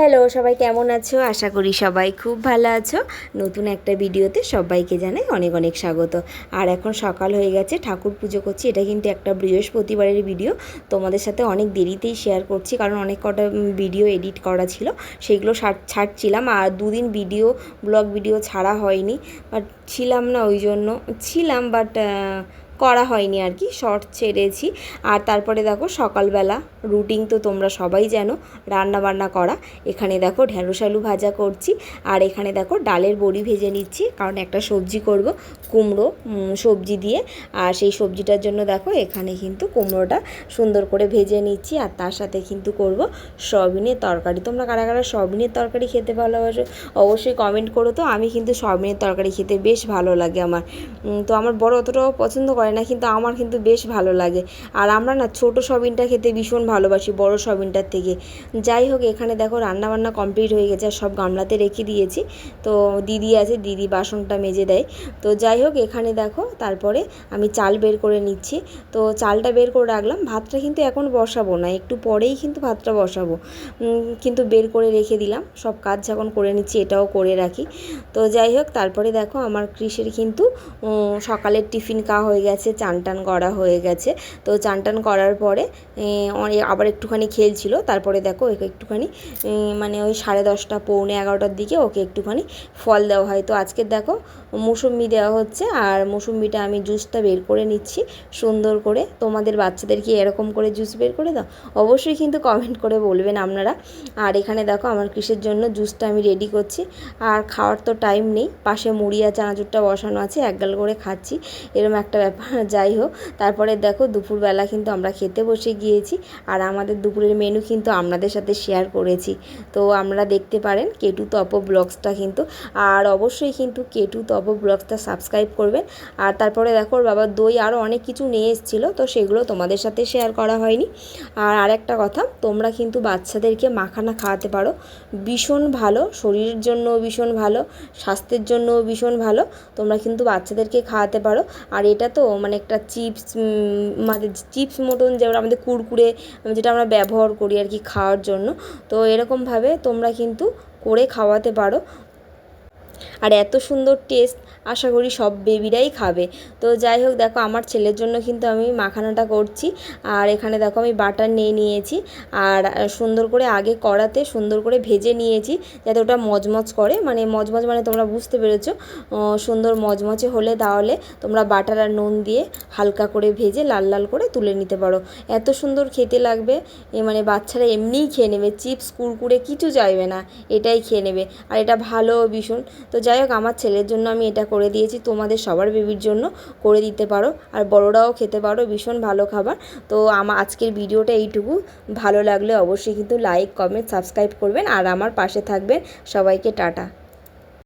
Hello, সবাই কেমন আছো? আশা করি সবাই খুব ভালো আছো। নতুন একটা ভিডিওতে সবাইকে জানাই অনেক অনেক স্বাগত। আর এখন সকাল হয়ে গেছে, ঠাকুর পুজো করছি। এটা কিন্তু একটা বৃহস্পতিবারের ভিডিও, তোমাদের সাথে অনেক দেরিতেই শেয়ার করছি, কারণ অনেক কটা ভিডিও এডিট করা ছিল, সেগুলো ছাড়ছিলাম। আর দুদিন ব্লগ ভিডিও ছাড়া হয়নি, বাট ছিলাম না, ওই জন্য ছিলাম, বাট করা হয়নি আর কি, শর্ট ছেড়েছি। আর তারপরে দেখো সকালবেলা রুটিন তো তোমরা সবাই জানো, রান্না বান্না করা। এখানে দেখো ঢ্যাঁড়স আলু ভাজা করছি, আর এখানে দেখো ডালের বড়ি ভেজে নিচ্ছি, কারণ একটা সবজি করব কুমড়ো সবজি দিয়ে। আর সেই সবজিটার জন্য দেখো এখানে কিন্তু কুমড়োটা সুন্দর করে ভেজে নিচ্ছি, আর তার সাথে কিন্তু করব সয়াবিনের তরকারি। তোমরা কারা কারা সয়াবিনের তরকারি খেতে ভালোবাসো অবশ্যই কমেন্ট করো। তো আমি কিন্তু সয়াবিনের তরকারি খেতে বেশ ভালো লাগে আমার। তো আমার বড় অতটাও পছন্দ করে না, কিন্তু আমার কিন্তু বেশ ভালো লাগে। আর আমরা না ছোট সয়াবিনটা খেতে ভীষণ ভালোবাসি বড় সয়াবিনটার থেকে। যাই হোক, এখানে দেখো রান্নাবান্না কমপ্লিট হয়ে গেছে, আর সব গামলাতে রেখে দিয়েছি। তো দিদি আছে, দিদি বাসনটা মেজে দেয়। তো যাই হোক, এখানে দেখো তারপরে আমি চাল বের করে নিচ্ছি। তো চালটা বের করে রাখলাম, ভাতটা কিন্তু এখন বসাবো না, একটু পরেই কিন্তু ভাতটা বসাবো, কিন্তু বের করে রেখে দিলাম। সব কাজ যখন করে নিচ্ছি এটাও করে রাখি। তো যাই হোক, তারপরে দেখো আমার কৃষির কিন্তু সকালের টিফিন খাওয়া হয়ে গেছে, চান টান করা হয়ে গেছে। তো চান টান করার পরে আবার একটুখানি খেলছিল। তারপরে দেখো ওকে একটুখানি মানে ওই 10:30 পৌনে 11টার দিকে ওকে একটুখানি ফল দেওয়া হয়। তো আজকে দেখো মৌসুম্বি দেওয়া হচ্ছে, আর মৌসুম্বিটা আমি জুসটা বের করে নিচ্ছি সুন্দর করে। তোমাদের বাচ্চাদেরকে এরকম করে জুস বের করে দাও? অবশ্যই কিন্তু কমেন্ট করে বলবেন আপনারা। আর এখানে দেখো আমার কৃষির জন্য জুসটা আমি রেডি করছি। আর খাওয়ার তো টাইম নেই, পাশে মুড়ি আর চানাচুরটা বসানো আছে, এক গাল করে খাচ্ছি, এরকম একটা ব্যাপার। যাই হোক, তারপরে দেখো দুপুরবেলা কিন্তু আমরা খেতে বসে গিয়েছি, আর আমাদের দুপুরের মেনু কিন্তু আপনাদের সাথে শেয়ার করেছি। তো আমরা দেখতে পারেন কেটু তপ ব্লগসটা কিন্তু। আর অবশ্যই কিন্তু কেটু তপ ব্লগসটা সাবস্ক্রাইব করবেন। আর তারপরে দেখো ওর বাবা দই আরও অনেক কিছু নিয়ে এসেছিলো, তো সেগুলো তোমাদের সাথে শেয়ার করা হয়নি। আর আরেকটা কথা, তোমরা কিন্তু বাচ্চাদেরকে মাখানা খাওয়াতে পারো, ভীষণ ভালো, শরীরের জন্যও ভীষণ ভালো, স্বাস্থ্যের জন্যও ভীষণ ভালো। তোমরা কিন্তু বাচ্চাদেরকে খাওয়াতে পারো। আর এটা তো মানে একটা মানে চিপস মতন, যেমন আমাদের কুরকুরে যেটা আমরা ব্যবহার করি আর কি খাওয়ার জন্য, তো এরকমভাবে তোমরা কিন্তু করে খাওয়াতে পারো। আর এত সুন্দর টেস্ট, আশা করি সব বেবিরাই খাবে। তো যাই হোক, দেখো আমার ছেলের জন্য কিন্তু আমি মাখানাটা করছি। আর এখানে দেখো আমি বাটার নিয়ে নিয়েছি, আর সুন্দর করে আগে কড়াতে সুন্দর করে ভেজে নিয়েছি, যাতে ওটা মজমজ করে, মানে মজমজ মানে তোমরা বুঝতে পেরেছো। সুন্দর মজমজে হলে তাহলে তোমরা বাটার আর নুন দিয়ে হালকা করে ভেজে লাল লাল করে তুলে নিতে পারো। এত সুন্দর খেতে লাগবে, মানে বাচ্চারা এমনিই খেয়ে নেবে, চিপস কুরকুরে কিছু চাইবে না, এটাই খেয়ে নেবে। আর এটা ভালো ভীষণ। তো যাই হোক, আমার ছেলের জন্য আমি এটা করে দিয়েছি, তোমাদের সবার বেবির জন্য করে দিতে পারো, আর বড়রাও খেতে পারো, ভীষণ ভালো খাবার। তো আমার আজকের ভিডিওটা এইটুকু। ভালো লাগলে অবশ্যই কিন্তু লাইক কমেন্ট সাবস্ক্রাইব করবেন, আর আমার পাশে থাকবেন। সবাইকে টাটা।